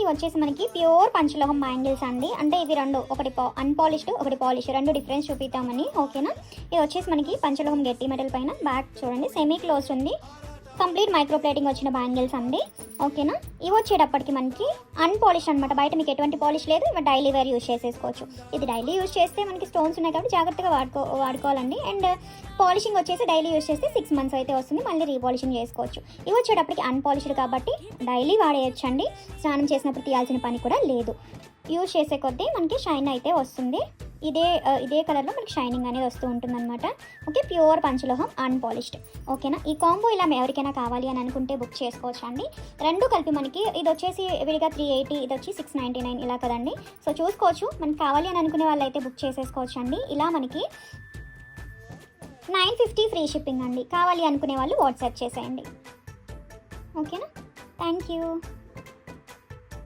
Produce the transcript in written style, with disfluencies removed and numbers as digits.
ఇవి వచ్చేసి మనకి ప్యూర్ పంచలోహం బ్యాంగిల్స్ అండి. అంటే ఇవి రెండు, ఒకటి అన్పాలిష్డ్ ఒకటి పాలిష్, రెండు డిఫరెన్స్ చూపిద్దామని. ఓకేనా, ఇది వచ్చేసి మనకి పంచలోహం గట్టి మెటల్ పైన బ్యాక్ చూడండి సెమీ క్లోజ్ ఉంది, కంప్లీట్ మైక్రో ప్లేటింగ్ వచ్చిన బ్యాంగిల్స్ అండి. ఓకేనా, ఇవి వచ్చేటప్పటికి మనకి అన్పాలిష్ అనమాట. బయట మీకు ఎటువంటి పాలిష్ లేదు, ఇవి డైలీ వేర్ యూజ్ చేసేసుకోవచ్చు. ఇది డైలీ యూజ్ చేస్తే మనకి స్టోన్స్ ఉన్నాయి కాబట్టి జాగ్రత్తగా వాడుకోవాలండి. అండ్ పాలిషింగ్ వచ్చేసి డైలీ యూజ్ చేస్తే 6 months అయితే వస్తుంది, మళ్ళీ రీపాలిషింగ్ చేసుకోవచ్చు. ఇవి వచ్చేటప్పటికి అన్పాలిష్డ్ కాబట్టి డైలీ వాడేయచ్చండి. స్నానం చేసినప్పుడు తీయాల్సిన పని కూడా లేదు. యూజ్ చేసే కొద్దీ మనకి షైన్ అయితే వస్తుంది. ఇదే కలర్లో మనకి షైనింగ్ అనేది వస్తూ ఉంటుందన్నమాట. ఓకే, ప్యూర్ పంచలోహం అన్పాలిష్డ్. ఓకేనా, ఈ కాంబో ఇలా ఎవరికైనా కావాలి అని అనుకుంటే బుక్ చేసుకోవచ్చు అండి. రెండు కలిపి మనకి ఇది వచ్చేసి విడిగా 380, ఇది వచ్చి 699 ఇలా కదండి. సో చూసుకోవచ్చు, మనకి కావాలి అని అనుకునే వాళ్ళు అయితే బుక్ చేసేసుకోవచ్చు అండి. ఇలా మనకి 950 ఫ్రీ షిప్పింగ్ అండి. కావాలి అనుకునే వాళ్ళు వాట్సాప్ చేసేయండి. ఓకేనా, థ్యాంక్ యూ.